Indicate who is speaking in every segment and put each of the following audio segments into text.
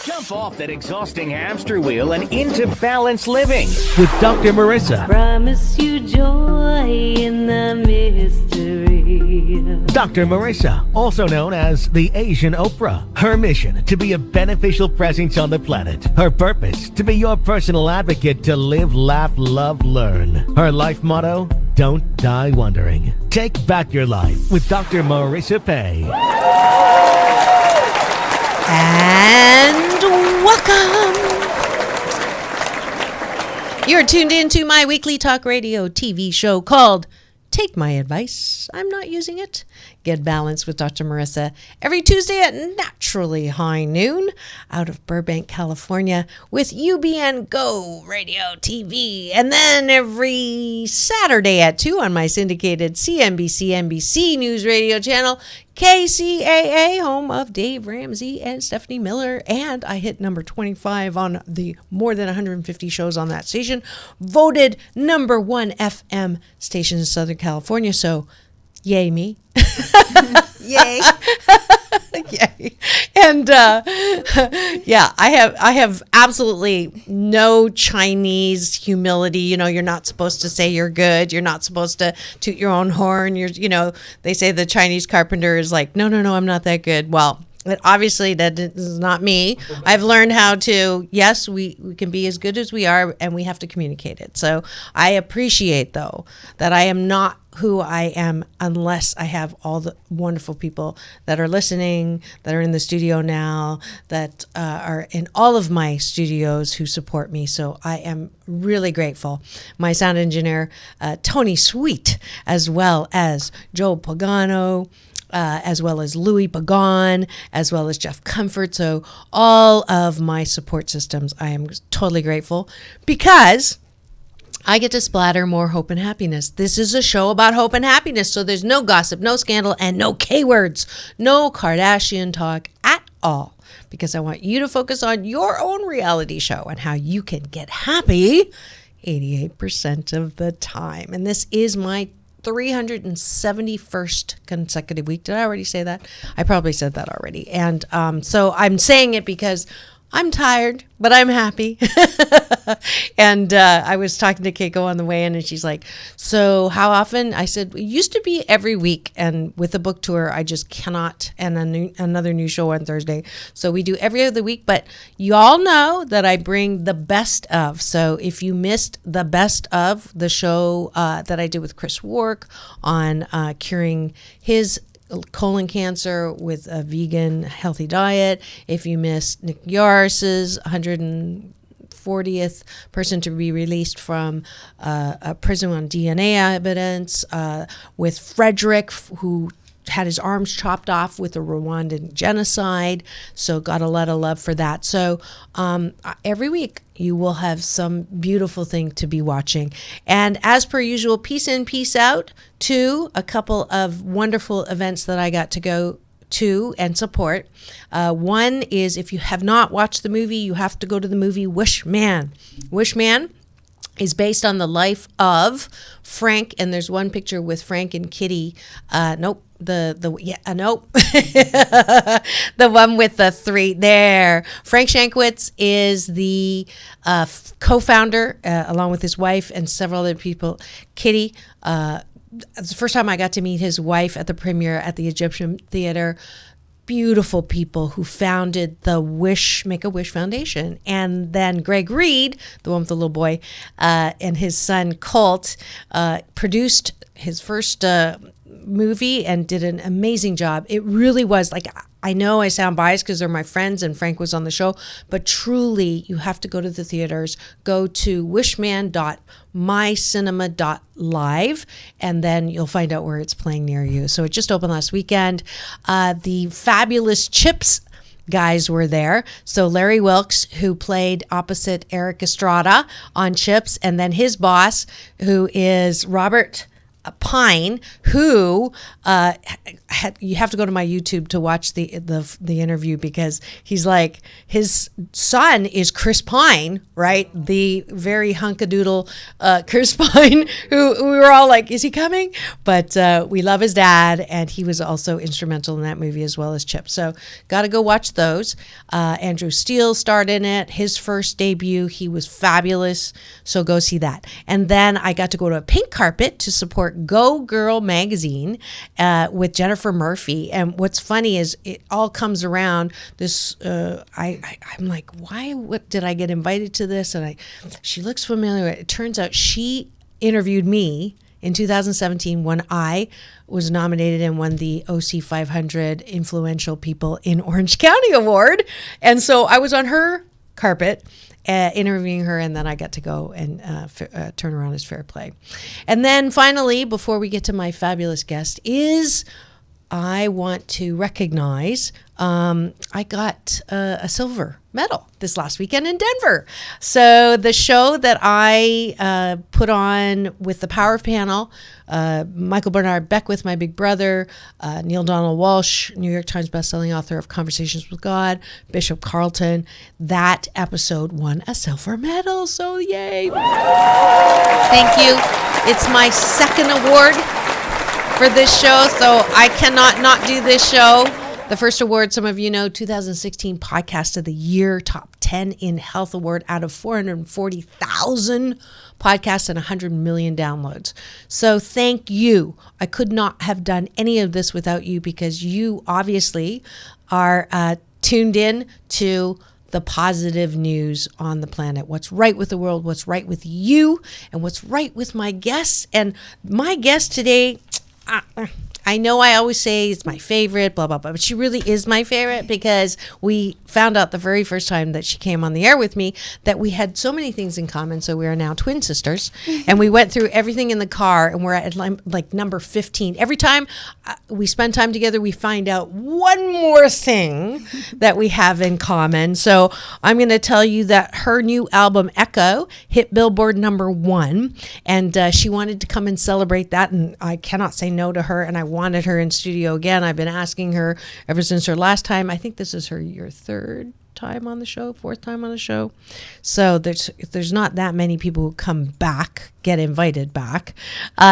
Speaker 1: Jump off that exhausting hamster wheel and into balanced living with Dr. Marissa.
Speaker 2: Promise you joy in the mystery.
Speaker 1: Dr. Marissa, also known as the Asian Oprah. Her mission, to be a beneficial presence on the planet. Her purpose, to be your personal advocate to live, laugh, love, learn. Her life motto, don't die wondering. Take back your life with Dr. Marissa Pay.
Speaker 3: And welcome. You're tuned into my weekly talk radio TV show called Take My Advice. I'm not using it. Get Balanced with Dr. Marissa every Tuesday at naturally high noon out of Burbank, California with UBN Go Radio TV. And then every Saturday at 2 on my syndicated CNBC NBC News Radio channel, KCAA, home of Dave Ramsey and Stephanie Miller. And I hit number 25 on the more than 150 shows on that station. Voted number 1 FM station in Southern California. So, yay me.
Speaker 4: Yay.
Speaker 3: Yay. And yeah, I have absolutely no Chinese humility. You know, you're not supposed to say you're good. You're not supposed to toot your own horn. They say the Chinese carpenter is like, no, I'm not that good. Well, obviously that is not me. I've learned how to, yes, we can be as good as we are, and we have to communicate it. So I appreciate, though, that I am not who I am unless I have all the wonderful people that are listening, that are in the studio now, that are in all of my studios who support me. So I am really grateful. My sound engineer, Tony Sweet, as well as Joe Pagano, as well as Louis Pagan, as well as Jeff Comfort. So all of my support systems, I am totally grateful because I get to splatter more hope and happiness. This is a show about hope and happiness, so there's no gossip, no scandal, and no K-words, no Kardashian talk at all, because I want you to focus on your own reality show and how you can get happy 88% of the time. And this is my 371st consecutive week. Did I already say that? I probably said that already. And so I'm saying it because I'm tired, but I'm happy. And I was talking to Keiko on the way in, and she's like, so how often? I said, it used to be every week. And with the book tour, I just cannot. And another new show on Thursday. So we do every other week. But you all know that I bring the best of. So if you missed the best of the show that I did with Chris Wark on curing his colon cancer with a vegan healthy diet, if you missed Nick Yaris's 140th person to be released from a prison on DNA evidence, with Frederick, who had his arms chopped off with the Rwandan genocide, so got a lot of love for that. So every week you will have some beautiful thing to be watching. And as per usual, peace in, peace out to a couple of wonderful events that I got to go to and support. One is, if you have not watched the movie, you have to go to the movie Wish Man. Wish Man is based on the life of Frank, and there's one picture with Frank and Kitty. Nope. The one with the three there. Frank Shankwitz is the co-founder, along with his wife and several other people. Kitty, it's the first time I got to meet his wife at the premiere at the Egyptian Theater. Beautiful people who founded the Make-A-Wish Foundation. And then Greg Reed, the one with the little boy, and his son Colt, produced his first movie and did an amazing job. It really was, like, I know I sound biased because they're my friends and Frank was on the show, but truly you have to go to the theaters. Go to wishman.mycinema.live and then you'll find out where it's playing near you. So it just opened last weekend. The Fabulous Chips guys were there. So Larry Wilkes, who played opposite Eric Estrada on Chips, and then his boss, who is Robert Pine, who you have to go to my YouTube to watch the interview, because he's like, his son is Chris Pine, right? The very hunkadoodle Chris Pine, who we were all like, is he coming? But we love his dad, and he was also instrumental in that movie as well as Chip. So got to go watch those. Andrew Steele starred in it, his first debut. He was fabulous. So go see that. And then I got to go to a pink carpet to support Go Girl magazine with Jennifer Murphy. And what's funny is it all comes around this. I'm like, why? What did I get invited to this? And she looks familiar. It turns out she interviewed me in 2017 when I was nominated and won the OC 500 Influential People in Orange County Award. And so I was on her carpet interviewing her, and then I got to go and turn around as Fair Play. And then finally, before we get to my fabulous guest, I want to recognize I got a silver medal this last weekend in Denver. So the show that I put on with the Power Panel, Michael Bernard Beckwith, my big brother, Neil Donald Walsh, New York Times bestselling author of Conversations with God, Bishop Carlton, that episode won a silver medal. So yay. Thank you. It's my second award for this show, so I cannot not do this show. The first award, some of you know, 2016 Podcast of the Year, Top 10 in Health Award out of 440,000 podcasts and 100 million downloads. So thank you. I could not have done any of this without you, because you obviously are tuned in to the positive news on the planet. What's right with the world, what's right with you, and what's right with my guests. And my guest today, I know I always say it's my favorite, blah, blah, blah, but she really is my favorite, because we found out the very first time that she came on the air with me that we had so many things in common. So we are now twin sisters, and we went through everything in the car, and we're at like number 15. Every time we spend time together, we find out one more thing that we have in common. So I'm going to tell you that her new album, Echo, hit Billboard #1, and she wanted to come and celebrate that, and I cannot say no to her, and I wanted her in studio again. I've been asking her ever since her last time. I think this is your third time on the show, fourth time on the show. So there's not that many people who come back, get invited back.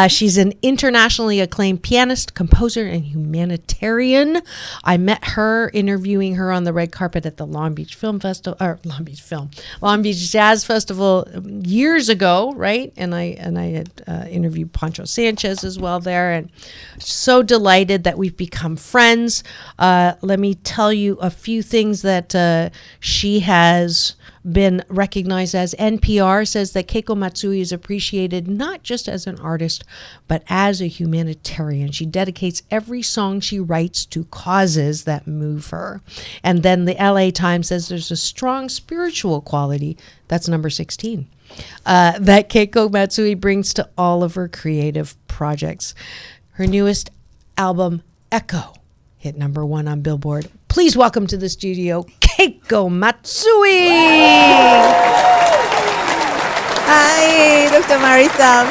Speaker 3: She's an internationally acclaimed pianist, composer, and humanitarian. I met her interviewing her on the red carpet at the Long Beach Jazz Festival years ago, right? And I had interviewed Pancho Sanchez as well there, and so delighted that we've become friends. Let me tell you a few things that she has been recognized as. NPR says that Keiko Matsui is appreciated not just as an artist, but as a humanitarian. She dedicates every song she writes to causes that move her. And then the LA Times says there's a strong spiritual quality, that's number 16, that Keiko Matsui brings to all of her creative projects. Her newest album, Echo, hit #1 on Billboard. Please welcome to the studio, Keiko Matsui.
Speaker 4: Hi, Dr. Marissa.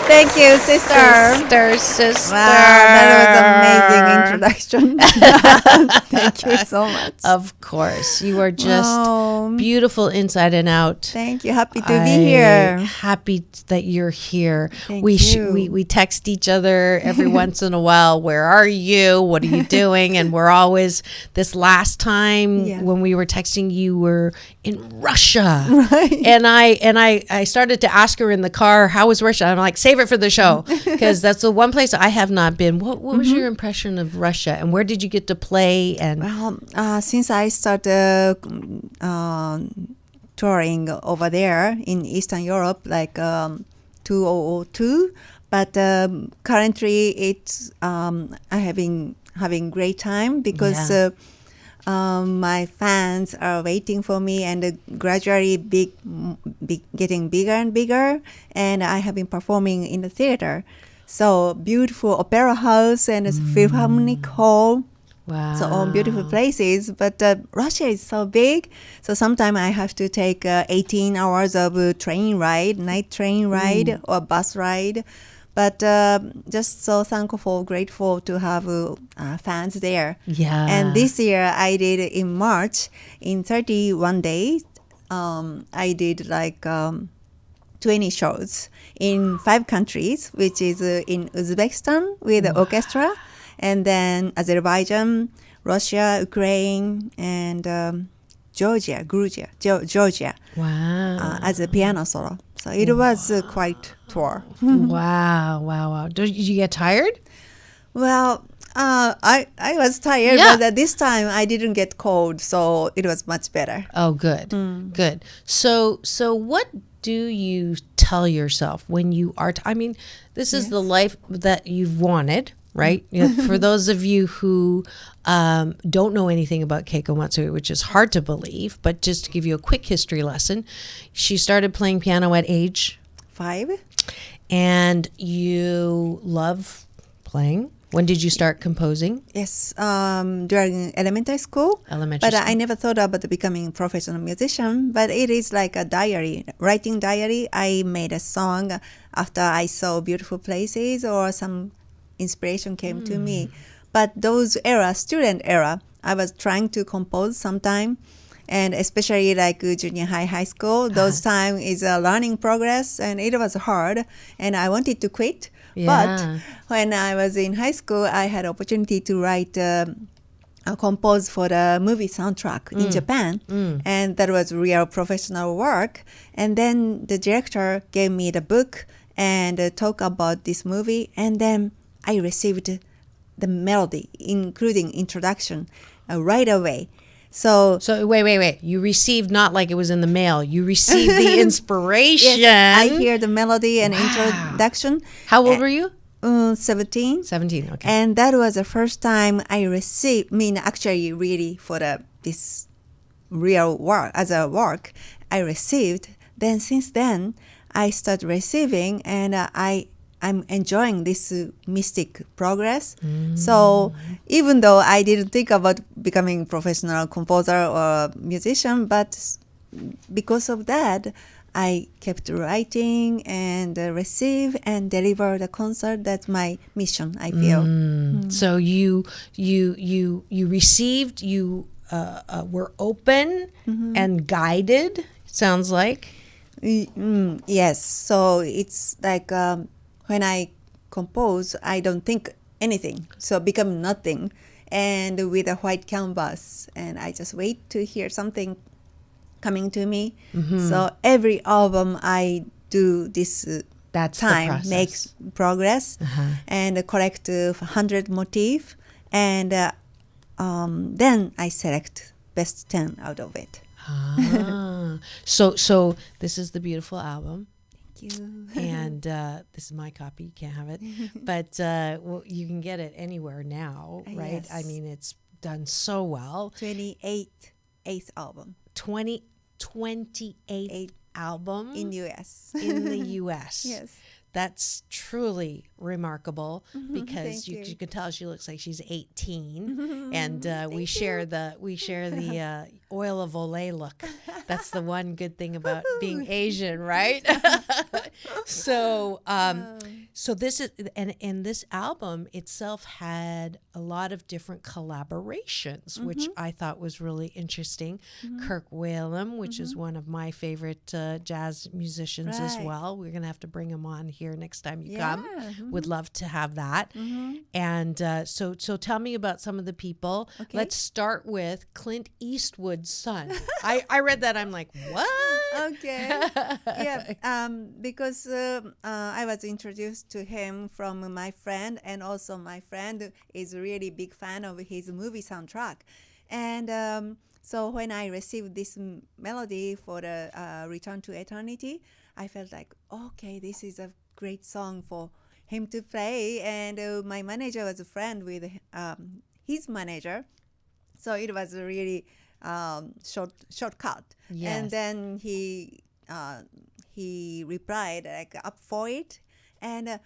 Speaker 4: Thank you, sister.
Speaker 3: Sister.
Speaker 4: Wow, that was amazing introduction. Thank you so much.
Speaker 3: Of course. You are just beautiful inside and out.
Speaker 4: Thank you. Happy to be here.
Speaker 3: Happy that you're here.
Speaker 4: Thank
Speaker 3: we
Speaker 4: you.
Speaker 3: We text each other every once in a while. Where are you? What are you doing? And we're always, this last time when we were texting, you were in Russia.
Speaker 4: Right.
Speaker 3: And I started to ask her in the car, how was Russia? I'm like, save it for the show, because that's the one place I have not been. What was your impression of Russia, and where did you get to play? And
Speaker 4: well, since I started touring over there in Eastern Europe, like 2002, but currently it's I have been having great time, because my fans are waiting for me, and gradually getting bigger and bigger, and I have been performing in the theater. So beautiful opera house and a philharmonic hall.
Speaker 3: wow,
Speaker 4: So all beautiful places, but Russia is so big, so sometimes I have to take 18 hours of night train ride or bus ride. but just so thankful, grateful to have fans there.
Speaker 3: Yeah.
Speaker 4: And this year I did in March, in 31 days, I did like 20 shows in 5 countries, which is in Uzbekistan with the orchestra, and then Azerbaijan, Russia, Ukraine, and Georgia,
Speaker 3: Wow.
Speaker 4: as a piano solo. So it was quite tour.
Speaker 3: Wow. Did you get tired?
Speaker 4: Well, I was tired,
Speaker 3: Yeah.
Speaker 4: but at this time I didn't get cold, so it was much better.
Speaker 3: Oh, good. Good. So what do you tell yourself when you are I mean, this is the life that you've wanted, right? You know, for those of you who don't know anything about Keiko Matsui, which is hard to believe, but just to give you a quick history lesson, she started playing piano at age
Speaker 4: 5.
Speaker 3: and you love playing. When did you start composing?
Speaker 4: Yes, during elementary school.
Speaker 3: Elementary
Speaker 4: But
Speaker 3: school.
Speaker 4: I never thought about becoming a professional musician. But it is like a diary, writing diary. I made a song after I saw beautiful places or some inspiration came to me. But those student era, I was trying to compose sometime. And especially like junior high school, those time is a learning progress, and it was hard. And I wanted to quit.
Speaker 3: Yeah.
Speaker 4: But when I was in high school, I had opportunity to write, compose for the movie soundtrack in Japan, and that was real professional work. And then the director gave me the book and talk about this movie, and then I received the melody, including introduction, right away. So
Speaker 3: wait. You received not like it was in the mail. You received the inspiration.
Speaker 4: yes, I hear the melody and introduction.
Speaker 3: How old were you?
Speaker 4: 17.
Speaker 3: 17. Okay.
Speaker 4: And that was the first time I received, actually really for this real work, as a work, I received. Then since then, I started receiving, and I'm enjoying this mystic progress. So even though I didn't think about becoming professional composer or musician, but because of that, I kept writing and receive and deliver the concert. That's my mission, I feel.
Speaker 3: So you received, you were open and guided, sounds like.
Speaker 4: Yes. So it's like when I compose, I don't think anything. So become nothing. And with a white canvas, and I just wait to hear something coming to me. So every album I do this
Speaker 3: That's the
Speaker 4: time,
Speaker 3: process.
Speaker 4: makes progress and collect 100 motif, and then I select best 10 out of it.
Speaker 3: So this is the beautiful album.
Speaker 4: Thank you.
Speaker 3: And this is my copy. You can't have it, but well, you can get it anywhere now, right?
Speaker 4: Yes.
Speaker 3: I mean, it's done so well.
Speaker 4: 28th album
Speaker 3: 28th album
Speaker 4: in US.
Speaker 3: in the U.S.
Speaker 4: Yes.
Speaker 3: That's truly remarkable because
Speaker 4: Thank
Speaker 3: you
Speaker 4: you.
Speaker 3: can tell she looks like she's 18, and we share the oil of Olay look. That's the one good thing about being Asian, right? So this is and this album itself had a lot of different collaborations, which I thought was really interesting. Kirk Whalum, which is one of my favorite jazz musicians as
Speaker 4: Right.
Speaker 3: well. We're gonna have to bring him on here next time you
Speaker 4: Yeah.
Speaker 3: come. Would love to have that. And so tell me about some of the people.
Speaker 4: Okay.
Speaker 3: Let's start with Clint Eastwood's son. I read that. I'm like, what?
Speaker 4: Okay. Yeah. Because I was introduced to him from my friend, and also my friend is a really big fan of his movie soundtrack. And so when I received this melody for the Return to Eternity, I felt like, okay, this is a great song for him to play. And my manager was a friend with his manager. So it was a really shortcut.
Speaker 3: Yes.
Speaker 4: And then he replied like up for it. And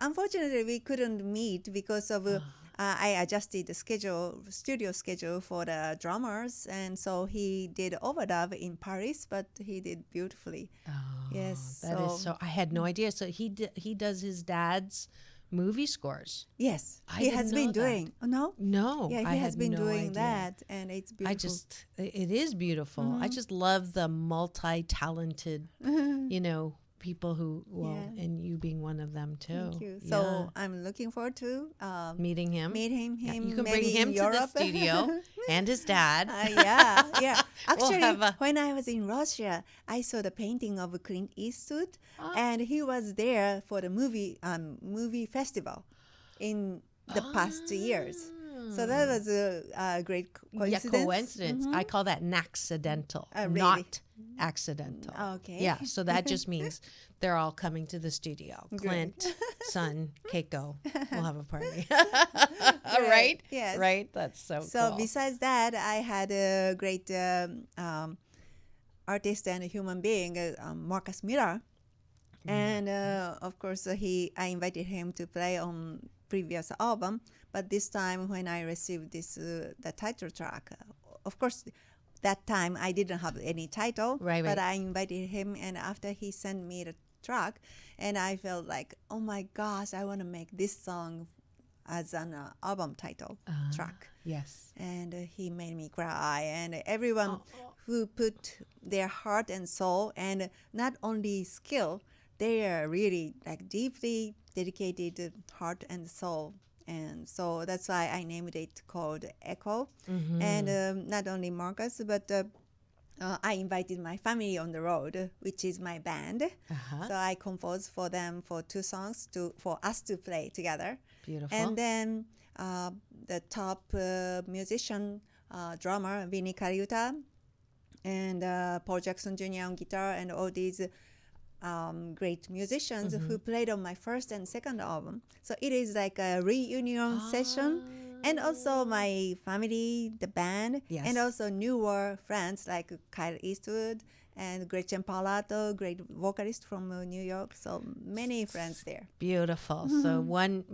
Speaker 4: unfortunately we couldn't meet because of I adjusted the studio schedule for the drummers, and so he did overdub in Paris, but he did beautifully. Yes,
Speaker 3: That is so. I had no idea. So he does his dad's movie scores.
Speaker 4: Yes,
Speaker 3: I
Speaker 4: he
Speaker 3: didn't
Speaker 4: has
Speaker 3: know
Speaker 4: been
Speaker 3: that.
Speaker 4: doing. Oh, no,
Speaker 3: No,
Speaker 4: yeah,
Speaker 3: I
Speaker 4: he has
Speaker 3: had
Speaker 4: been
Speaker 3: no
Speaker 4: doing
Speaker 3: idea.
Speaker 4: that, and it's beautiful.
Speaker 3: It is beautiful. I just love the multi-talented, people who,
Speaker 4: Yeah.
Speaker 3: and you being one of them too.
Speaker 4: Thank you.
Speaker 3: Yeah.
Speaker 4: So I'm looking forward to
Speaker 3: Meeting him.
Speaker 4: meeting him.
Speaker 3: You can
Speaker 4: maybe
Speaker 3: bring him
Speaker 4: in
Speaker 3: to the
Speaker 4: Europe.
Speaker 3: studio and his dad.
Speaker 4: Yeah. Actually,
Speaker 3: have a-
Speaker 4: when I was in Russia, I saw the painting of Clint Eastwood,
Speaker 3: Ah.
Speaker 4: and he was there for the movie festival in the past 2 years. So that was a great coincidence.
Speaker 3: Yeah, coincidence. I call that accidental,
Speaker 4: Really?
Speaker 3: not accidental.
Speaker 4: Okay.
Speaker 3: Yeah, so that just means they're all coming to the studio. Clint, son, Keiko, we'll have a party. Right?
Speaker 4: Yes.
Speaker 3: Right? That's so cool.
Speaker 4: Besides that, I had a great artist and a human being, Marcus Miller. And of course, I invited him to play on previous album, but this time when I received the title track, of course, that time I didn't have any title,
Speaker 3: Right.
Speaker 4: but I invited him, and after he sent me the track, and I felt like, oh my gosh, I want to make this song as an album title track.
Speaker 3: Yes.
Speaker 4: And he made me cry, and everyone who put their heart and soul, and not only skill, they are really like deeply dedicated heart and soul. And so that's why I named it called Echo. And not only Marcus, but I invited my family on the road, which is my band. So I composed for them for 2 songs for us to play together.
Speaker 3: Beautiful.
Speaker 4: And then the top musician, drummer, Vinny Cariuta, and Paul Jackson Jr. on guitar, and all these great musicians who played on my first and second album. So it is like a reunion session. And also my family, the band,
Speaker 3: Yes.
Speaker 4: and also newer friends like Kyle Eastwood and Gretchen Parlato, great vocalist from New York. So many friends there.
Speaker 3: Beautiful. So one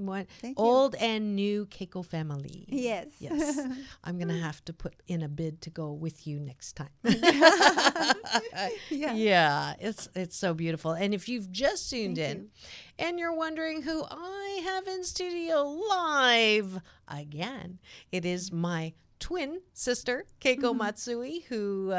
Speaker 4: Thank you.
Speaker 3: old and new Keiko family.
Speaker 4: Yes.
Speaker 3: Yes. I'm gonna have to put in a bid to go with you next time. Yeah, it's so beautiful. And if you've just tuned in and you're wondering who I have in studio live again, it is my twin sister, Keiko Matsui, who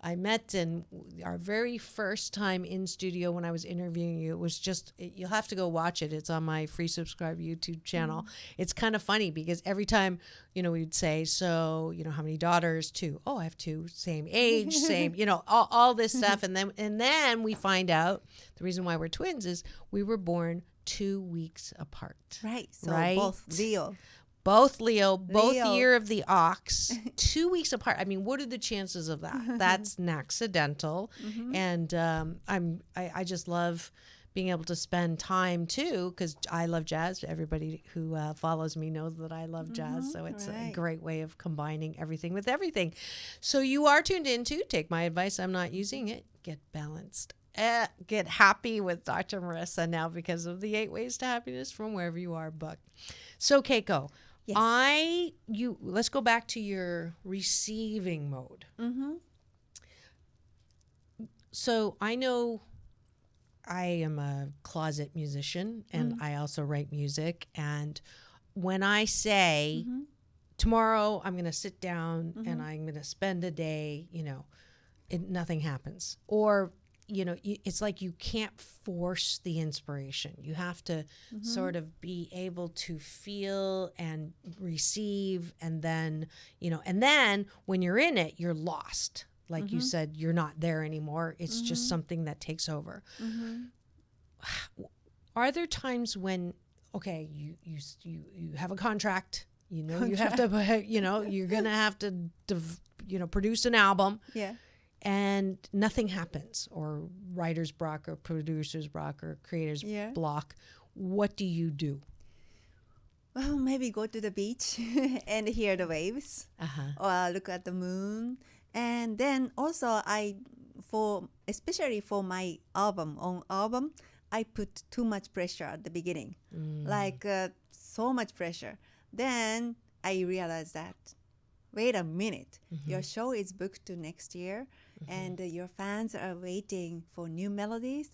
Speaker 3: I met in our very first time in studio when I was interviewing you. It was just, you'll have to go watch it. It's on my free subscribe YouTube channel. It's kind of funny because every time, we'd say, so, how many daughters? 2. Oh, I have 2, same age, same, all this stuff. And then we find out the reason why we're twins is we were born 2 weeks apart.
Speaker 4: Right. So
Speaker 3: Right?
Speaker 4: both Leo.
Speaker 3: Both Leo, both
Speaker 4: Leo.
Speaker 3: year of the ox, 2 weeks apart. I mean, what are the chances of that? That's accidental. And I just love being able to spend time too, because I love jazz. Everybody who follows me knows that I love jazz. So it's a
Speaker 4: Right.
Speaker 3: great way of combining everything with everything. So you are tuned into, take my advice, I'm not using it, get balanced. Get happy with Dr. Marissa now because of the 8 Ways to Happiness from Wherever You Are book. So Keiko,
Speaker 4: Yes.
Speaker 3: let's go back to your receiving mode. So I know I am a closet musician and I also write music. And when I say tomorrow I'm going to sit down and I'm going to spend a day, nothing happens. Or it's like you can't force the inspiration. You have to sort of be able to feel and receive, and then, and then when you're in it, you're lost. Like you said, you're not there anymore. It's just something that takes over. Are there times when, okay, you have a contract, you have to, you're going to have to, produce an album.
Speaker 4: Yeah.
Speaker 3: And nothing happens, or writer's block, or producer's block, or creator's block. What do you do?
Speaker 4: Well, maybe go to the beach and hear the waves, or look at the moon. And then also especially for my album, I put too much pressure at the beginning, like so much pressure Then I realized that, wait a minute, your show is booked to next year, and your fans are waiting for new melodies,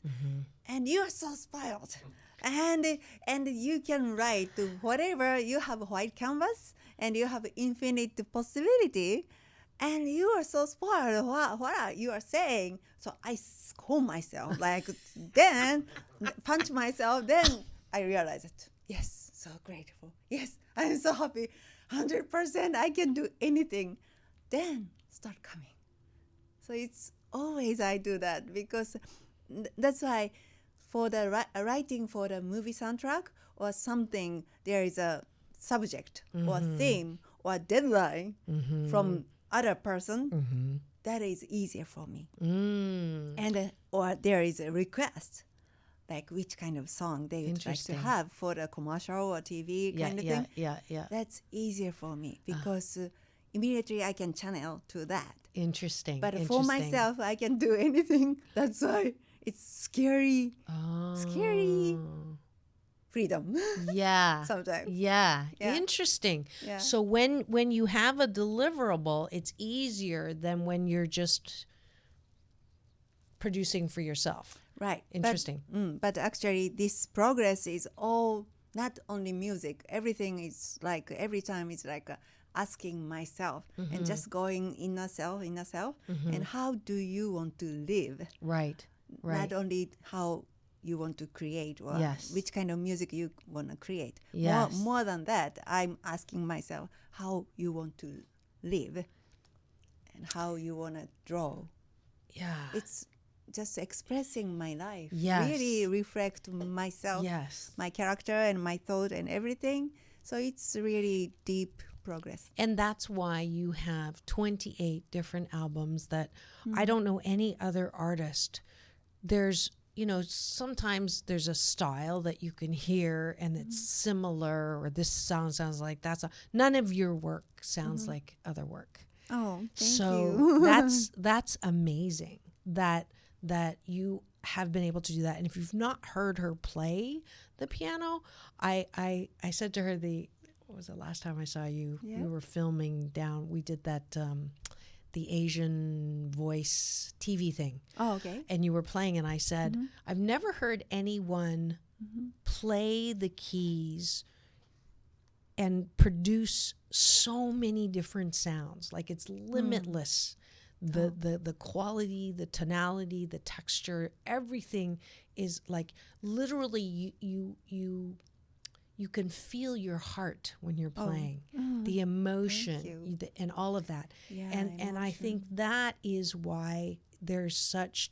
Speaker 4: and you are so spoiled. And you can write whatever. You have a white canvas, and you have infinite possibility, and you are so spoiled. What are you are saying? So I scold myself, like then punch myself. Then I realized it. Yes, so grateful. Yes, I am so happy. 100%, I can do anything. Then start coming. So it's always I do that, because that's why for the writing for the movie soundtrack or something, there is a subject or theme or deadline from other person, that is easier for me. And or there is a request, like which kind of song they would like to have for the commercial or TV kind of thing.
Speaker 3: Yeah.
Speaker 4: That's easier for me, because immediately I can channel to that.
Speaker 3: Interesting.
Speaker 4: But for myself, I can do anything. That's why it's scary. Scary freedom.
Speaker 3: Yeah.
Speaker 4: Sometimes.
Speaker 3: Yeah.
Speaker 4: Yeah.
Speaker 3: Interesting.
Speaker 4: Yeah.
Speaker 3: So when you have a deliverable, it's easier than when you're just producing for yourself.
Speaker 4: Right.
Speaker 3: Interesting.
Speaker 4: But actually, this progress is all not only music. Everything is like, every time it's like asking myself and just going inner self, and how do you want to live?
Speaker 3: Right.
Speaker 4: Not only how you want to create or which kind of music you want to create.
Speaker 3: Yes.
Speaker 4: More than that, I'm asking myself how you want to live and how you want to draw.
Speaker 3: Yeah.
Speaker 4: It's just expressing my life.
Speaker 3: Yes.
Speaker 4: Really reflect myself, my character and my thought and everything. So it's really deep progress.
Speaker 3: And that's why you have 28 different albums that I don't know any other artist. There's, sometimes there's a style that you can hear and it's similar, or this sounds like that's none of your work sounds like other work.
Speaker 4: Oh, thank
Speaker 3: so
Speaker 4: you.
Speaker 3: that's amazing that you have been able to do that. And if you've not heard her play the piano, I said to her, what was the last time I saw you?
Speaker 4: Yeah.
Speaker 3: We were filming down. We did that the Asian Voice TV thing.
Speaker 4: Oh, okay.
Speaker 3: And you were playing, and I said, I've never heard anyone play the keys and produce so many different sounds. Like, it's limitless. The quality, the tonality, the texture, everything is like, literally you can feel your heart when you're playing, the emotion and all of that.
Speaker 4: Yeah,
Speaker 3: and I think that is why there's such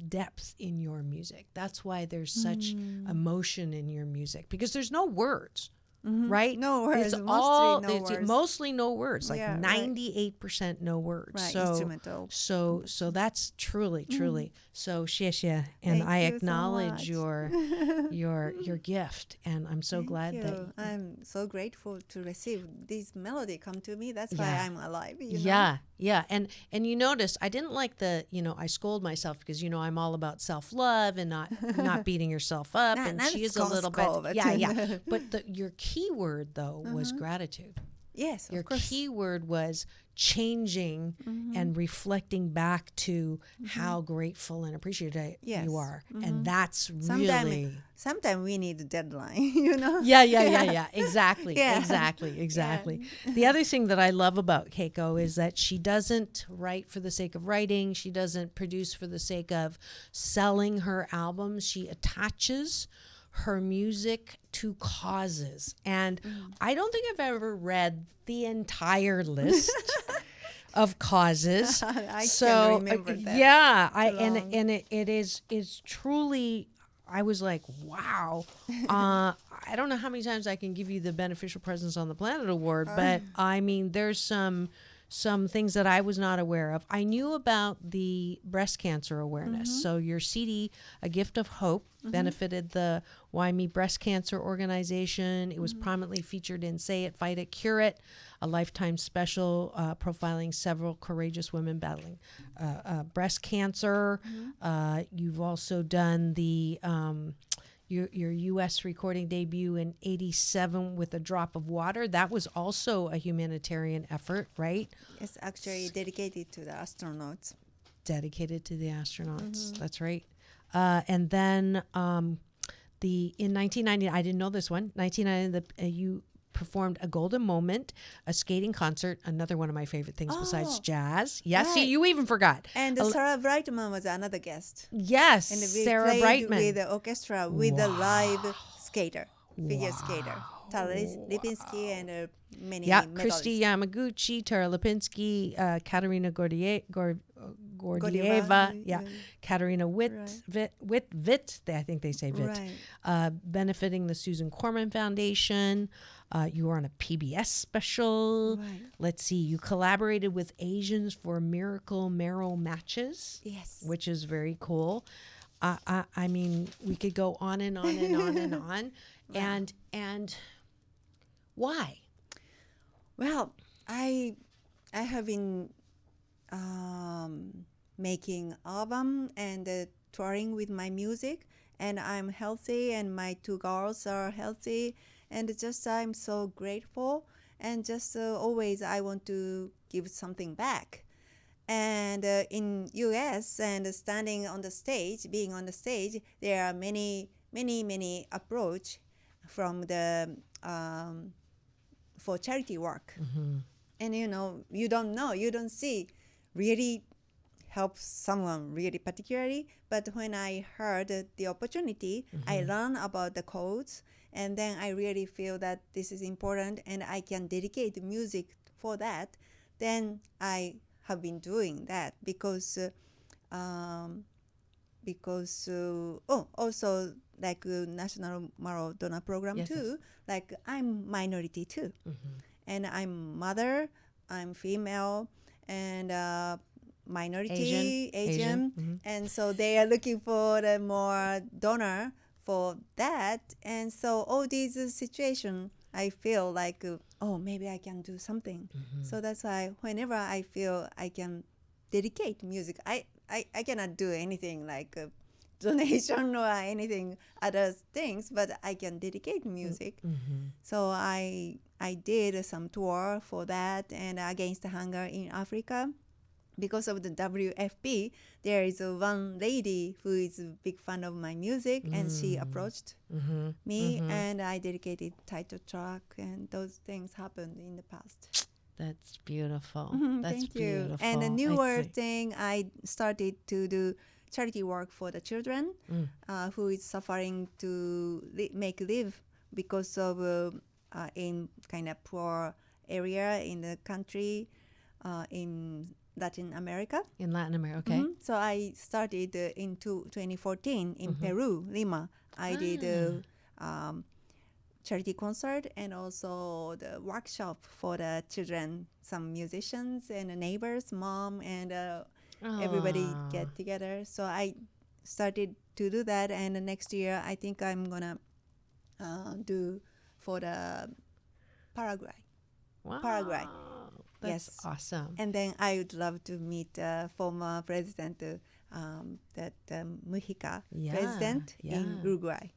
Speaker 3: depth in your music. That's why there's such emotion in your music, because there's no words. Right?
Speaker 4: No words.
Speaker 3: It's mostly no words. Like 98% no words.
Speaker 4: Right.
Speaker 3: So
Speaker 4: Instrumental.
Speaker 3: So that's truly. So 谢谢, and
Speaker 4: Thank
Speaker 3: I
Speaker 4: you so
Speaker 3: acknowledge
Speaker 4: much.
Speaker 3: your gift, and I'm so glad that
Speaker 4: I'm so grateful to receive this melody come to me. That's why I'm alive. You
Speaker 3: Yeah. And you notice I didn't like I scold myself because I'm all about self-love and not beating yourself up, and she is a little bit but your key word though was gratitude.
Speaker 4: Yes,
Speaker 3: your
Speaker 4: of course.
Speaker 3: key word was changing and reflecting back to how grateful and appreciative you are. And that's really...
Speaker 4: Sometimes we need a deadline,
Speaker 3: Yeah. Exactly.
Speaker 4: Yeah.
Speaker 3: Exactly. The other thing that I love about Keiko is that she doesn't write for the sake of writing. She doesn't produce for the sake of selling her albums. She attaches her music to causes. And I don't think I've ever read the entire list of causes.
Speaker 4: I can remember that.
Speaker 3: Yeah, and it is truly, I was like, wow. I don't know how many times I can give you the Beneficial Presence on the Planet Award, but I mean, there's some things that I was not aware of. I knew about the breast cancer awareness. So your CD, A Gift of Hope, benefited the Why Me Breast Cancer Organization. It was prominently featured in Say It, Fight It, Cure It, a lifetime special profiling several courageous women battling breast cancer. You've also done the your U.S. recording debut in '87 with A Drop of Water. That was also a humanitarian effort, right?
Speaker 4: It's actually dedicated to the astronauts.
Speaker 3: Dedicated to the astronauts. That's right. And then in 1990, I didn't know this one. 1990, you performed A Golden Moment, a skating concert, another one of my favorite things besides jazz. Yes, see,
Speaker 4: right.
Speaker 3: you even forgot.
Speaker 4: And Sarah Brightman was another guest.
Speaker 3: Yes,
Speaker 4: And we
Speaker 3: Sarah
Speaker 4: played
Speaker 3: Brightman.
Speaker 4: with the orchestra with a live skater, figure skater, Tara Lipinski, and many medalists.
Speaker 3: Christy Yamaguchi, Tara Lipinski, Katerina Gordieva,
Speaker 4: Gordieva,
Speaker 3: Katerina Witt, I think they say Witt,
Speaker 4: Right.
Speaker 3: benefiting the Susan Corman Foundation. You were on a PBS special.
Speaker 4: Right.
Speaker 3: Let's see, you collaborated with Asians for Miracle Marrow Matches.
Speaker 4: Yes.
Speaker 3: Which is very cool. I mean, we could go on and on and on and on. And why?
Speaker 4: Well, I have been making album and touring with my music, and I'm healthy, and my two girls are healthy, and just I'm so grateful, and just always I want to give something back. And in U.S. and standing on the stage, being on the stage, there are many approach from the for charity work. And you don't see really help someone really particularly, but when I heard the opportunity, I learned about the codes, and then I really feel that this is important and I can dedicate music for that. Then I have been doing that because also like National Marrow Donor Program too. Like I'm minority too, and I'm mother, I'm female, and minority Asian. And so they are looking for the more donor for that. And so all these situations, I feel like maybe I can do something. So that's why whenever I feel I can dedicate music, I cannot do anything like donation or anything other things, but I can dedicate music. So I did some tour for that and against hunger in Africa. Because of the WFP, there is one lady who is a big fan of my music, and she approached me, and I dedicated title track, and those things happened in the past.
Speaker 3: That's beautiful. That's
Speaker 4: Thank
Speaker 3: beautiful.
Speaker 4: you. And the newer thing, I started to do charity work for the children who is suffering to live because of in kind of poor area in the country in Latin America.
Speaker 3: In Latin America, okay.
Speaker 4: So I started in 2014 in Peru, Lima. I did charity concert and also the workshop for the children, some musicians and neighbors, mom and everybody get together. So I started to do that, and the next year I think I'm gonna do for the Paraguay.
Speaker 3: Wow.
Speaker 4: Paraguay.
Speaker 3: That's awesome.
Speaker 4: And then I would love to meet former president, Mujica president in Uruguay.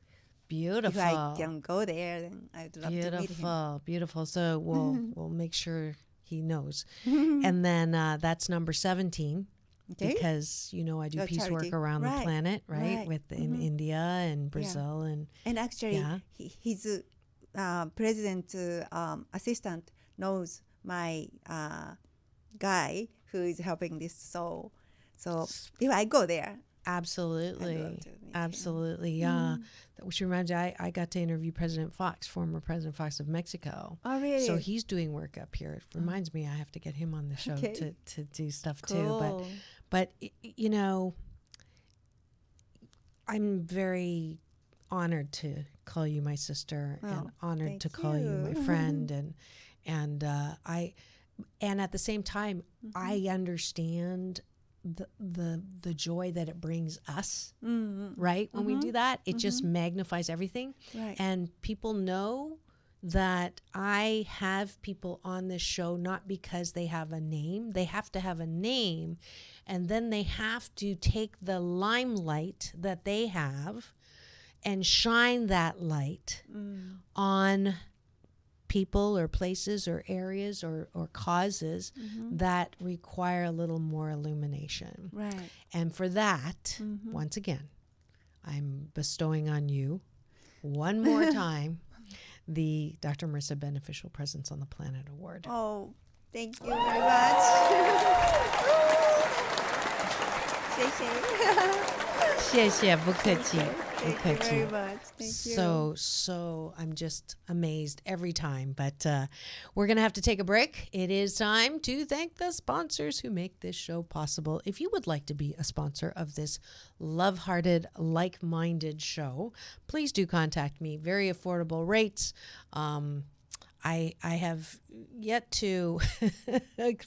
Speaker 3: Beautiful.
Speaker 4: If I can go there, then I would love to meet him.
Speaker 3: Beautiful. So we'll make sure he knows. And then that's number 17.
Speaker 4: Okay.
Speaker 3: Because I do peace
Speaker 4: charity.
Speaker 3: work around the planet, right? With in India and Brazil and
Speaker 4: actually his president assistant knows my guy who is helping this soul. So if I go there,
Speaker 3: absolutely, yeah. Which reminds me, I got to interview President Fox, former President Fox of Mexico.
Speaker 4: Oh, really?
Speaker 3: So he's doing work up here. It reminds me, I have to get him on the show to do stuff
Speaker 4: cool.
Speaker 3: too. But I'm very honored to call you my sister, and honored to call you my friend, and at the same time, I understand the joy that it brings us, right? When we do that, it just magnifies everything.
Speaker 4: Right.
Speaker 3: And people know that I have people on this show not because they have a name. They have to have a name, and then they have to take the limelight that they have and shine that light on people or places or areas or causes that require a little more illumination.
Speaker 4: Right.
Speaker 3: And for that, once again, I'm bestowing on you one more time the Dr. Marissa Beneficial Presence on the Planet Award.
Speaker 4: Oh, thank you very much. 谢谢。
Speaker 3: 谢谢，不客气，不
Speaker 4: Thank
Speaker 3: 客
Speaker 4: you
Speaker 3: 气。
Speaker 4: very much. Thank you.
Speaker 3: So I'm just amazed every time. But we're going to have to take a break. It is time to thank the sponsors who make this show possible. If you would like to be a sponsor of this love-hearted, like-minded show, please do contact me. Very affordable rates. I have yet to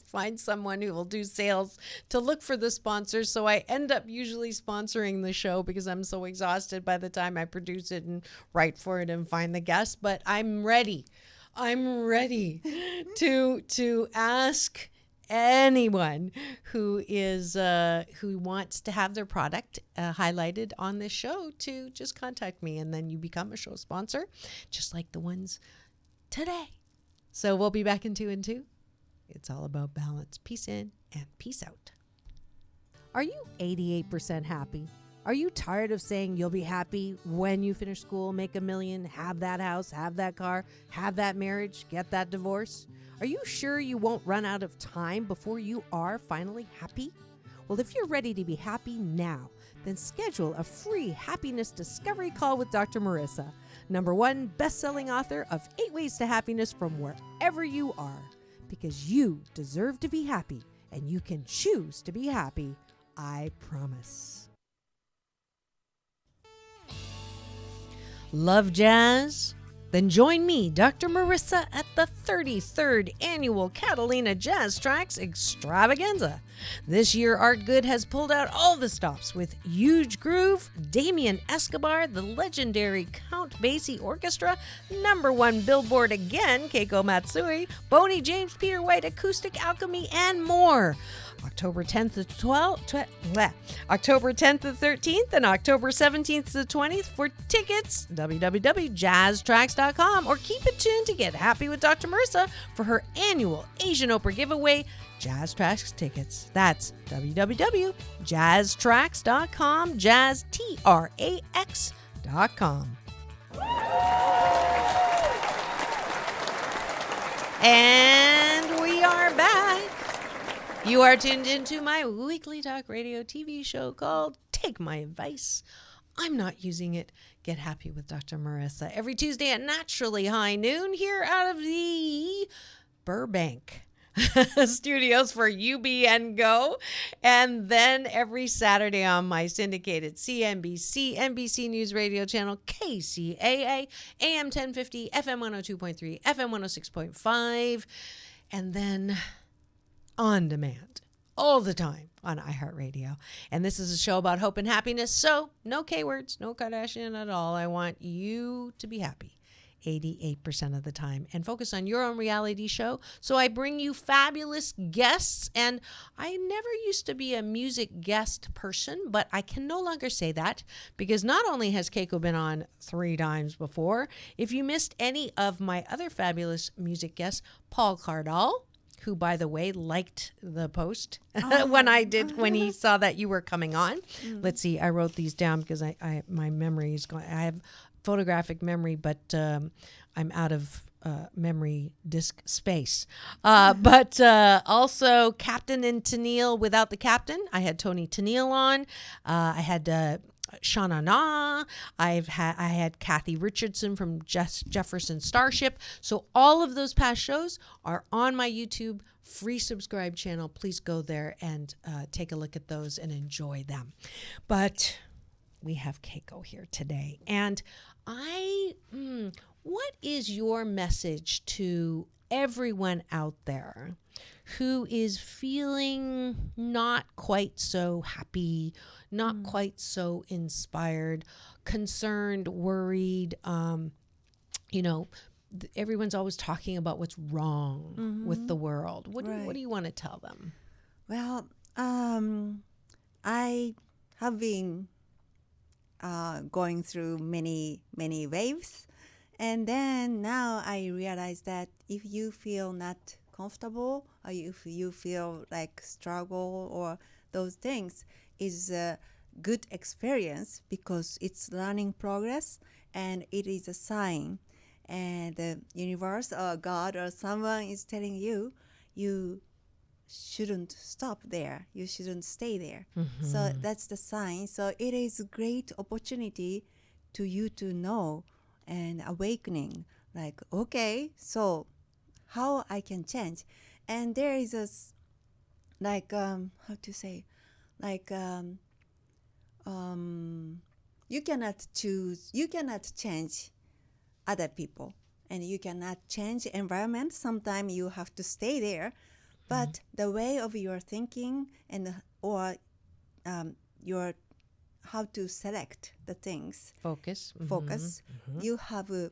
Speaker 3: find someone who will do sales to look for the sponsors. So I end up usually sponsoring the show because I'm so exhausted by the time I produce it and write for it and find the guests. But I'm ready. I'm ready to ask anyone who is who wants to have their product highlighted on this show to just contact me, and then you become a show sponsor, just like the ones today. So we'll be back in 2 and 2. It's all about balance. Peace in and peace out. Are you 88% happy? Are you tired of saying you'll be happy when you finish school, make $1 million, have that house, have that car, have that marriage, get that divorce? Are you sure you won't run out of time before you are finally happy? Well, if you're ready to be happy now, then schedule a free happiness discovery call with Dr. Marissa, #1 best-selling author of 8 Ways to Happiness from wherever you are. Because you deserve to be happy, and you can choose to be happy. I promise. Love jazz? Then join me, Dr. Marissa, at the 33rd Annual Catalina Jazz Tracks Extravaganza. This year, Art Good has pulled out all the stops with Huge Groove, Damien Escobar, the legendary Count Basie Orchestra, #1 Billboard again, Keiko Matsui, Boney James, Peter White, Acoustic Alchemy, and more. October 10th to 13th and October 17th to 20th. For tickets, www.jazztracks.com, or keep it tuned to get happy with Dr. Marissa for her annual Asian Oprah giveaway, Jazz Tracks tickets. That's www.jazztracks.com, jazztrax.com. And we are back. You are tuned into my weekly talk radio TV show called Take My Advice. I'm not using it. Get happy with Dr. Marissa every Tuesday at naturally high noon here out of the Burbank studios for UBN Go. And then every Saturday on my syndicated CNBC, NBC News Radio channel, KCAA, AM 1050, FM 102.3, FM 106.5. And then on demand all the time on iHeartRadio. And this is a show about hope and happiness, so no K words, no Kardashian at all. I want you to be happy 88% of the time and focus on your own reality show. So I bring you fabulous guests, and I never used to be a music guest person, but I can no longer say that because not only has Keiko been on 3 times before, if you missed any of my other fabulous music guests, Paul Cardall, who, by the way, liked the post when he saw that you were coming on. Let's see, I wrote these down because my memory is going. I have photographic memory, but I'm out of memory disk space. But also Captain and Tennille without the captain. I had Tony Tennille on. I had Shauna Na. I had Kathy Richardson from Jefferson Starship. So all of those past shows are on my YouTube free subscribe channel. Please go there and take a look at those and enjoy them. But we have Keiko here today, and what is your message to everyone out there who is feeling not quite so happy, not quite so inspired, concerned, worried? Everyone's always talking about what's wrong with the world. What do you want to tell them?
Speaker 4: Well, I have been going through many waves. And then now I realize that if you feel not comfortable, or if you feel like struggle or those things, is a good experience because it's learning progress and it is a sign. And the universe or God or someone is telling you, you shouldn't stop there. You shouldn't stay there. So that's the sign. So it is a great opportunity to you to know and awakening. Like, okay, so how I can change. And there is a, like, how to say, like, you cannot change other people. And you cannot change environment. Sometimes you have to stay there. But the way of your thinking and or your how to select the things, focus, you have the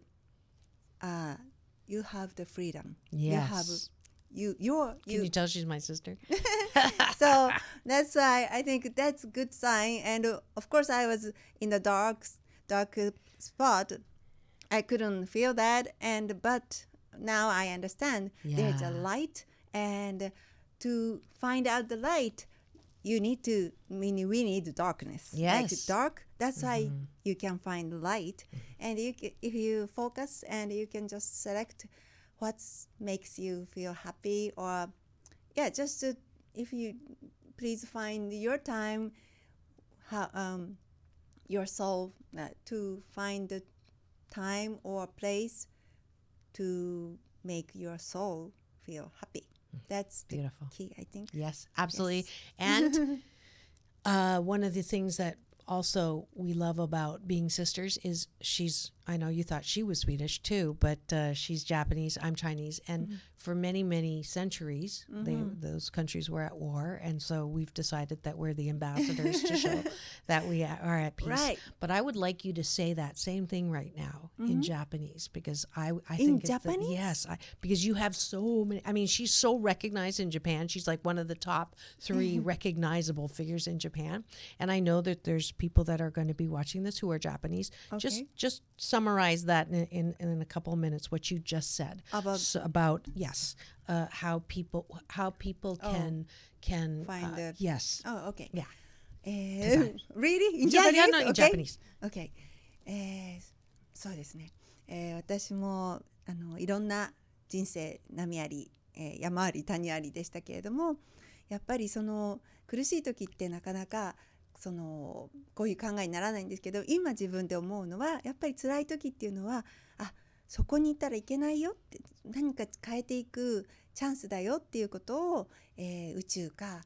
Speaker 4: freedom.
Speaker 3: Yes.
Speaker 4: Can
Speaker 3: you tell she's my sister?
Speaker 4: So that's why I think that's a good sign. And of course, I was in the dark spot. I couldn't feel that, but now I understand there's a light. And to find out the light, we need darkness.
Speaker 3: Yes.
Speaker 4: Like dark, that's why you can find light. And if you focus and you can just select what makes you feel happy, or just if you please find your time, your soul, to find the time or place to make your soul feel happy. That's
Speaker 3: beautiful.
Speaker 4: The key, I think.
Speaker 3: Yes, absolutely.
Speaker 4: Yes.
Speaker 3: And one of the things that also we love about being sisters is I know you thought she was Swedish too, but she's Japanese, I'm Chinese. And for many, many centuries, those countries were at war. And so we've decided that we're the ambassadors to show that we are at peace.
Speaker 4: Right.
Speaker 3: But I would like you to say that same thing right now in Japanese, because I think
Speaker 4: in
Speaker 3: it's
Speaker 4: Japanese?
Speaker 3: Yes, because you have so many. I mean, she's so recognized in Japan. She's like one of the top 3 recognizable figures in Japan. And I know that there's people that are going to be watching this who are Japanese.
Speaker 4: Okay.
Speaker 3: Just summarize that in a couple of minutes, what you just said about how people can
Speaker 4: find the
Speaker 3: yes.
Speaker 4: Oh, okay.
Speaker 3: Yeah.
Speaker 4: Really? In
Speaker 3: Yeah,
Speaker 4: Japanese?
Speaker 3: yeah, no, in
Speaker 4: Okay.
Speaker 3: Japanese.
Speaker 4: Okay. そうですね。私もいろんな人生波あり、山あり谷ありでしたけれども、やっぱりその苦しい時ってなかなかこういう考えにならないんですけど、今自分で思うのはやっぱり辛い時っていうのは、そこにいたらいけないよって、何か変えていくチャンスだよっていうことを、宇宙か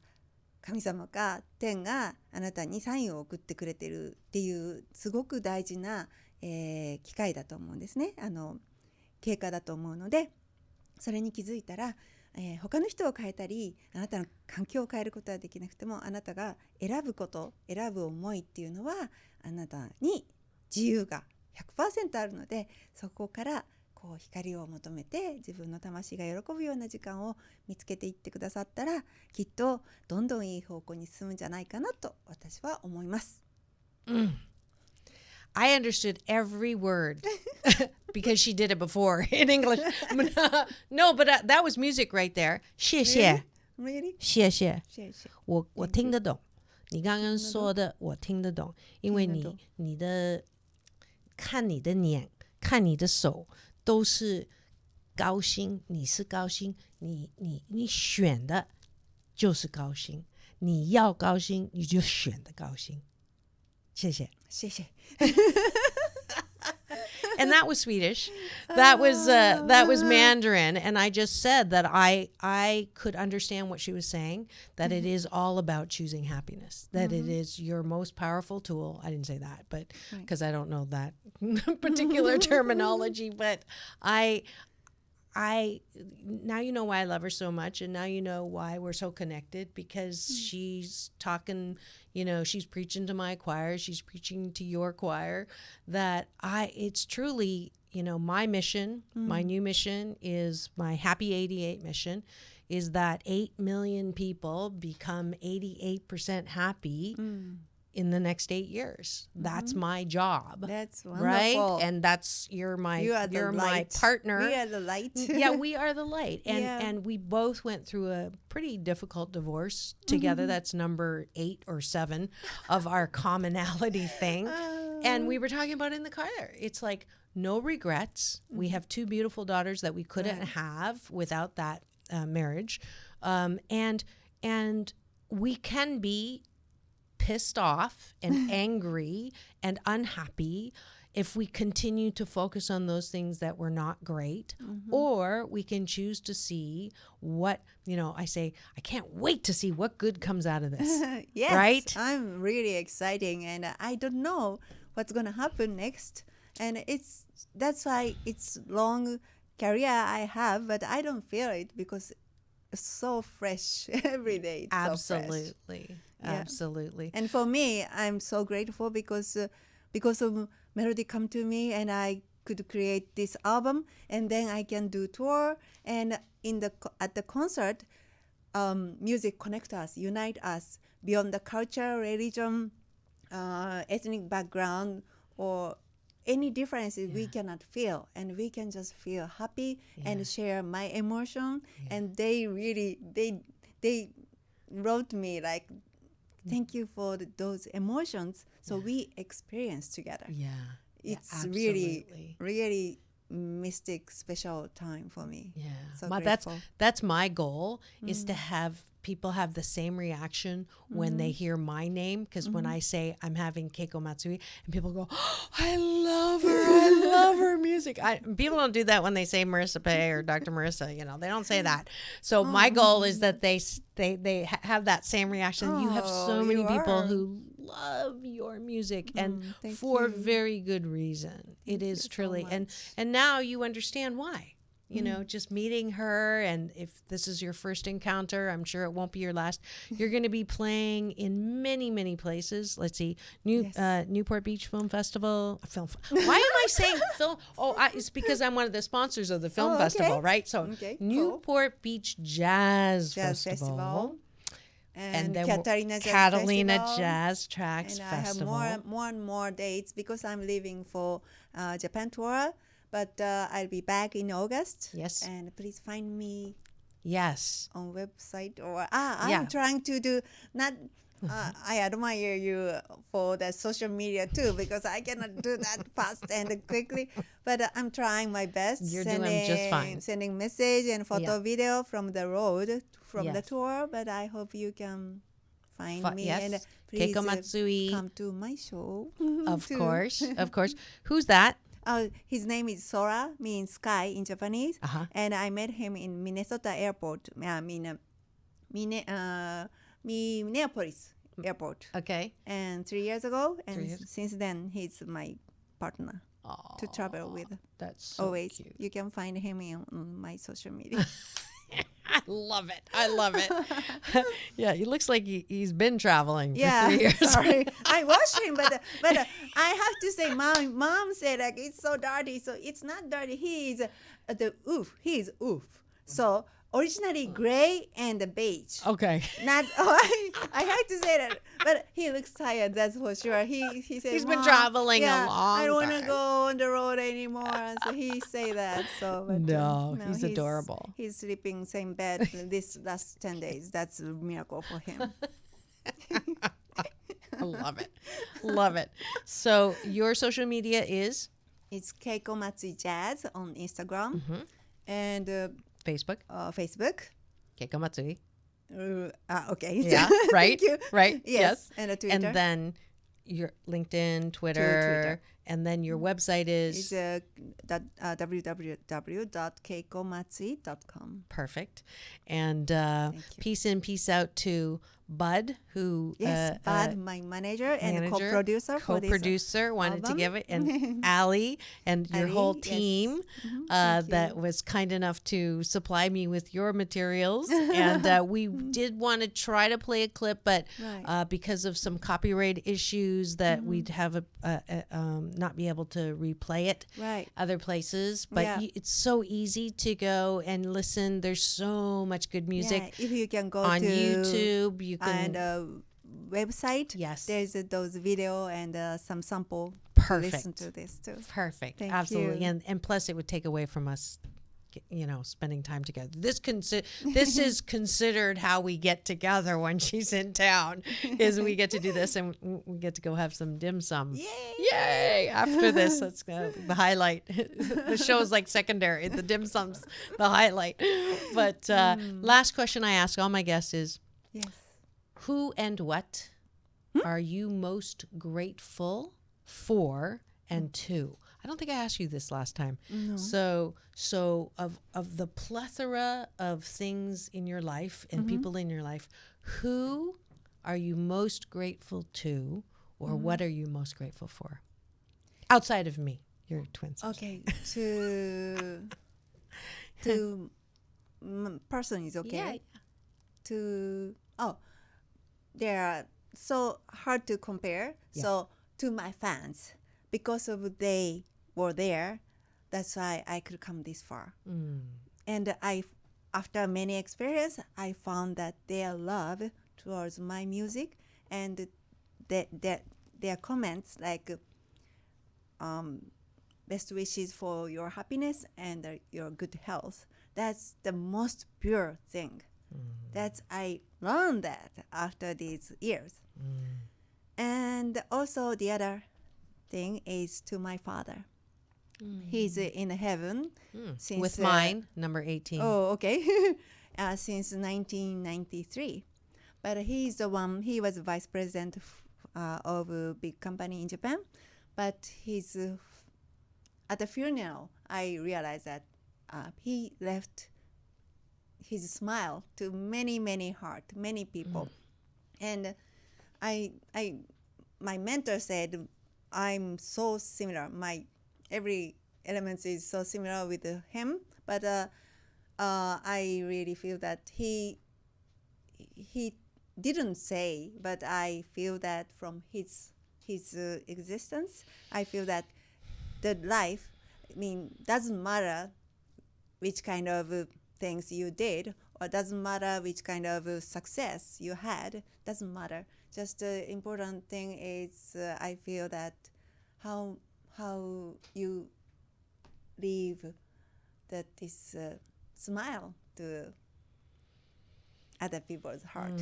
Speaker 4: 神様か天があなたにサインを送ってくれてるっていうすごく大事な、機会だと思うんですね。経過だと思うので、それに気づいたら、他の人を変えたり、あなたの環境を変えることはできなくても、あなたが選ぶ思いっていうのはあなたに自由が 100% あるので、そこからこう光を求めて自分の魂が喜ぶような時間を見つけていってくださったら、きっとどんどんいい方向に進むんじゃないかなと私は思います。
Speaker 3: I understood every word because she did it before in English. No, but that was music right there. 谢谢
Speaker 4: Really?
Speaker 3: 谢谢
Speaker 4: 谢谢。
Speaker 3: 我听得懂，你刚刚说的我听得懂，因为你的看你的脸，看你的手都是高兴，你是高兴，你选的就是高兴，你要高兴你就选的高兴。谢谢。
Speaker 4: 谢谢。
Speaker 3: And that was Swedish. That was Mandarin. And I just said that I could understand what she was saying, that it is all about choosing happiness, that it is your most powerful tool. I didn't say that, but because I don't know that particular terminology, but I now you know why I love her so much, and now you know why we're so connected, because she's talking, she's preaching to my choir, she's preaching to your choir, that it's truly, my mission, my new mission is my Happy 88 mission, is that 8 million people become 88% happy in the next 8 years. That's my job.
Speaker 4: That's wonderful.
Speaker 3: Right? And that's you're my partner.
Speaker 4: We are the light.
Speaker 3: Yeah, we are the light. And
Speaker 4: Yeah.
Speaker 3: and we both went through a pretty difficult divorce together. That's number 8 or 7 of our commonality thing. And we were talking about it in the car there. It's like no regrets. We have 2 beautiful daughters that we couldn't have without that marriage. And we can be pissed off and angry and unhappy if we continue to focus on those things that were not great, or we can choose to see what, I say, I can't wait to see what good comes out of this.
Speaker 4: Yes,
Speaker 3: right?
Speaker 4: I'm really exciting, and I don't know what's going to happen next. And that's why it's long career I have, but I don't feel it because it's so fresh every day. It's so fresh.
Speaker 3: Absolutely.
Speaker 4: Yeah.
Speaker 3: Absolutely.
Speaker 4: And for me, I'm so grateful because of melody come to me, and I could create this album, and then I can do tour, and at the concert, music connect us, unite us beyond the culture, religion, ethnic background, or any differences we cannot feel, and we can just feel happy and share my emotion. And they really they wrote me like, thank you for those emotions. So we experience together.
Speaker 3: Yeah.
Speaker 4: It's
Speaker 3: absolutely.
Speaker 4: really mystic, special time for me.
Speaker 3: Yeah.
Speaker 4: So
Speaker 3: That's my goal, is to have people have the same reaction when they hear my name. Because when I say I'm having Keiko Matsui, and people go, oh, I love her. I love her music. People don't do that when they say Marissa Pei or Dr. Marissa. They don't say that. So my goal is that they have that same reaction. You have so many people who love your music, and for very good reason. It is truly, and now you understand why. Just meeting her, and if this is your first encounter, I'm sure it won't be your last. You're going to be playing in many, many places. Let's see, Newport Beach Film Festival. Why am I saying film? It's because I'm one of the sponsors of the film festival, right? So Newport Beach Jazz Festival. And then Catalina Jazz Tracks Festival.
Speaker 4: I have more and more dates because I'm leaving for Japan tour. But I'll be back in August.
Speaker 3: Yes.
Speaker 4: And please find me.
Speaker 3: Yes.
Speaker 4: On website or I'm trying to do not. I admire you for the social media too, because I cannot do that fast and quickly. But I'm trying my best.
Speaker 3: You're doing just fine.
Speaker 4: Sending message and photo video from the road, from the tour. But I hope you can find me, and please
Speaker 3: Keiko Matsui.
Speaker 4: Come to my show.
Speaker 3: Of course, of course. Who's that?
Speaker 4: His name is Sora, means sky in Japanese. And I met him in Minnesota airport, Minneapolis airport.
Speaker 3: Okay.
Speaker 4: And 3 years ago, and since then he's my partner to travel with.
Speaker 3: That's so
Speaker 4: always
Speaker 3: cute.
Speaker 4: You can find him on my social media.
Speaker 3: I love it. I love it. Yeah, he looks like he's been traveling for 3 years.
Speaker 4: Sorry. I watched him, but I have to say, mom said like it's so dirty. So it's not dirty. He is He is oof. So originally gray and beige.
Speaker 3: Okay.
Speaker 4: Not. I have to say that, but he looks tired. That's for sure. He said
Speaker 3: he's been traveling a long
Speaker 4: I don't want to
Speaker 3: time.
Speaker 4: go on the road anymore. So he say that. So but,
Speaker 3: no, he's adorable.
Speaker 4: He's sleeping same bed this last 10 days. That's a miracle for him.
Speaker 3: I love it. Love it. So your social media is?
Speaker 4: It's Keiko Matsui Jazz on Instagram and
Speaker 3: Facebook.
Speaker 4: Facebook.
Speaker 3: Keiko Matsui.
Speaker 4: Okay.
Speaker 3: Yeah, right.
Speaker 4: Thank you.
Speaker 3: Right.
Speaker 4: Yes. And Twitter.
Speaker 3: And then your LinkedIn, Twitter, and then your website is?
Speaker 4: It's www.keikomatsui.com.
Speaker 3: Perfect. And peace in, peace out to Bud, who
Speaker 4: Bud, my manager and co-producer for this
Speaker 3: wanted
Speaker 4: album.
Speaker 3: to give it, and Ali and your whole team that was kind enough to supply me with your materials. And we did want to try to play a clip, but because of some copyright issues that we'd have not be able to replay it other places. But it's so easy to go and listen. There's so much good music
Speaker 4: if you can go
Speaker 3: on
Speaker 4: to
Speaker 3: YouTube. You can
Speaker 4: and website.
Speaker 3: Yes.
Speaker 4: There's those video and some sample.
Speaker 3: Perfect.
Speaker 4: To listen to this too.
Speaker 3: Perfect.
Speaker 4: Thank
Speaker 3: Absolutely.
Speaker 4: you.
Speaker 3: And plus it would take away from us, spending time together. This is considered how we get together when she's in town, is we get to do this and we get to go have some dim sum. Yay! After this, that's the highlight. The show is like secondary. The dim sum's the highlight. But last question I ask all my guests is,
Speaker 4: Yes.
Speaker 3: who and what are you most grateful for and to? I don't think I asked you this last time.
Speaker 4: No.
Speaker 3: So of the plethora of things in your life and people in your life, who are you most grateful to, or what are you most grateful for? Outside of me, your twin sister.
Speaker 4: Okay. To person is okay. They are so hard to compare.
Speaker 3: Yeah.
Speaker 4: So to my fans, because of they were there, that's why I could come this far. And after many experience, I found that their love towards my music and their comments like best wishes for your happiness and your good health. That's the most pure thing. That's I learned that after these years. And also the other thing is to my father. He's in heaven since
Speaker 3: With mine, number 18.
Speaker 4: Oh, okay. Since 1993. But he's the one, he was vice president of a big company in Japan. But he's, at the funeral, I realized that he left his smile to many, many heart, many people. And my mentor said, I'm so similar. My every element is so similar with him, but I really feel that he didn't say, but I feel that from his existence, I feel that the life, doesn't matter which kind of things you did, or doesn't matter which kind of success you had, doesn't matter. Just the important thing is I feel that how you leave this smile to other people's heart.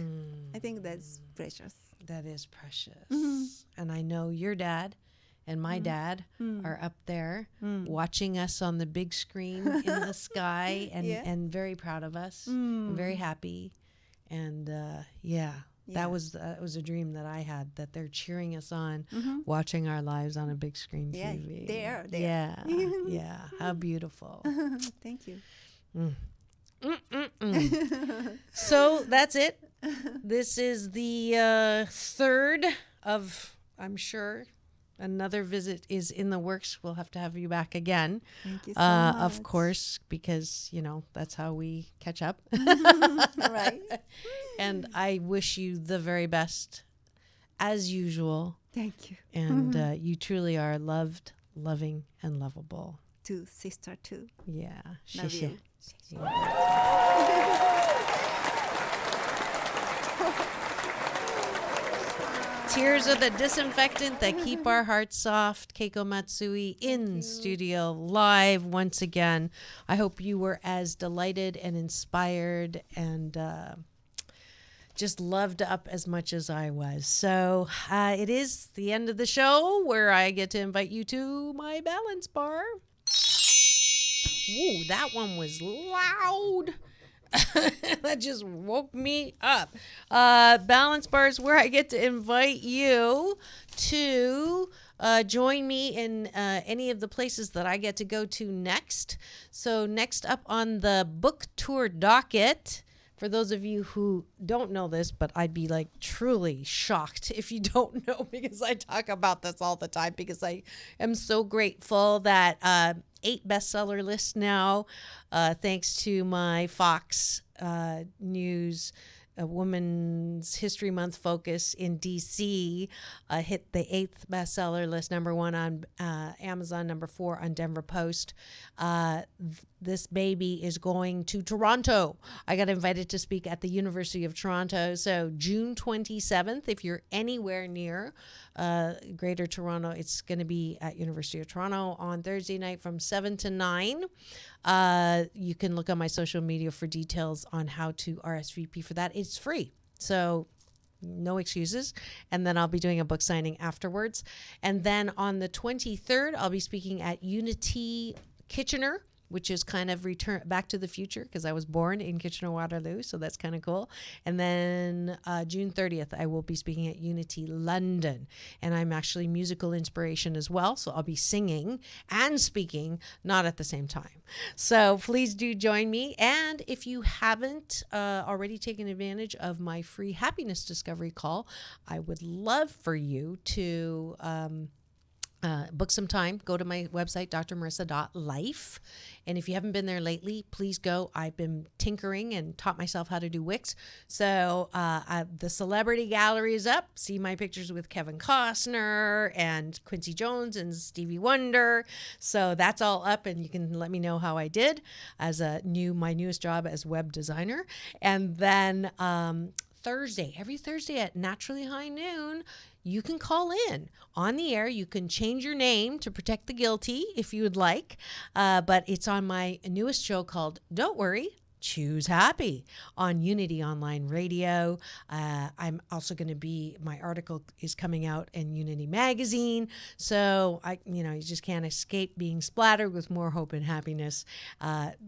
Speaker 4: I think that's precious.
Speaker 3: That is precious. And I know your dad and my dad are up there watching us on the big screen in the sky and very proud of us, and very happy. And that was a dream that I had, that they're cheering us on, watching our lives on a big screen TV.
Speaker 4: There.
Speaker 3: Yeah. How beautiful.
Speaker 4: Thank you.
Speaker 3: So that's it. This is the third of, I'm sure, another visit is in the works. We'll have to have you back again.
Speaker 4: Thank you so much.
Speaker 3: Of course, because, that's how we catch up.
Speaker 4: Right.
Speaker 3: And I wish you the very best, as usual.
Speaker 4: Thank you.
Speaker 3: And you truly are loved, loving, and lovable.
Speaker 4: To sister too.
Speaker 3: Yeah.
Speaker 4: Love you.
Speaker 3: Tears are the disinfectant that keep our hearts soft. Keiko Matsui in studio live once again. I hope you were as delighted and inspired and just loved up as much as I was. So it is the end of the show where I get to invite you to my balance bar. Ooh, that one was loud. That just woke me up. Balance bars where I get to invite you to join me in any of the places that I get to go to next. So next up on the book tour docket, for those of you who don't know this, but I'd be like truly shocked if you don't know, because I talk about this all the time, because I am so grateful that 8 bestseller list now, thanks to my Fox News Women's History Month focus in DC, hit the 8th bestseller list, #1 on Amazon, #4 on Denver Post. this baby is going to Toronto. I got invited to speak at the University of Toronto. So June 27th, if you're anywhere near Greater Toronto, it's going to be at University of Toronto on Thursday night from 7 to 9. You can look on my social media for details on how to RSVP for that. It's free. So no excuses. And then I'll be doing a book signing afterwards. And then on the 23rd, I'll be speaking at Unity Kitchener, which is kind of return back to the future because I was born in Kitchener-Waterloo. So that's kind of cool. And then June 30th, I will be speaking at Unity London. And I'm actually musical inspiration as well. So I'll be singing and speaking, not at the same time. So please do join me. And if you haven't already taken advantage of my free happiness discovery call, I would love for you to book some time. Go to my website, drmarissa.life. And if you haven't been there lately, please go. I've been tinkering and taught myself how to do Wix. So the celebrity gallery is up. See my pictures with Kevin Costner and Quincy Jones and Stevie Wonder. So that's all up, and you can let me know how I did as my newest job as web designer. And then every Thursday at naturally high noon, you can call in on the air. You can change your name to protect the guilty if you would like. But it's on my newest show called Don't Worry, Choose Happy on Unity Online Radio. I'm also going to my article is coming out in Unity Magazine. So you just can't escape being splattered with more hope and happiness.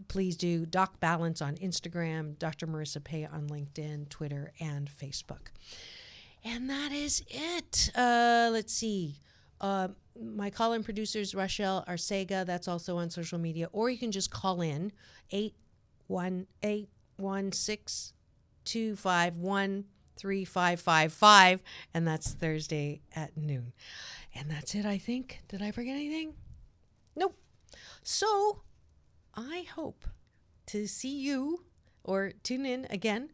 Speaker 3: Please do Doc Balance on Instagram, Dr. Marissa Pay on LinkedIn, Twitter, and Facebook. And that is it. Let's see. My call-in producers, Rochelle Arcega, that's also on social media. Or you can just call in 818-16251-3555. And that's Thursday at noon. And that's it, I think. Did I forget anything? Nope. So I hope to see you or tune in again.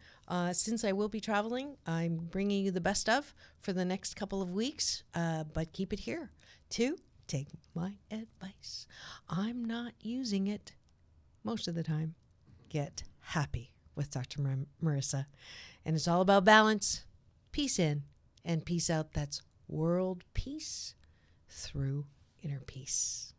Speaker 3: Since I will be traveling, I'm bringing you the best of for the next couple of weeks. But keep it here to take my advice. I'm not using it most of the time. Get happy with Dr. Marissa. And it's all about balance, peace in, and peace out. That's world peace through inner peace.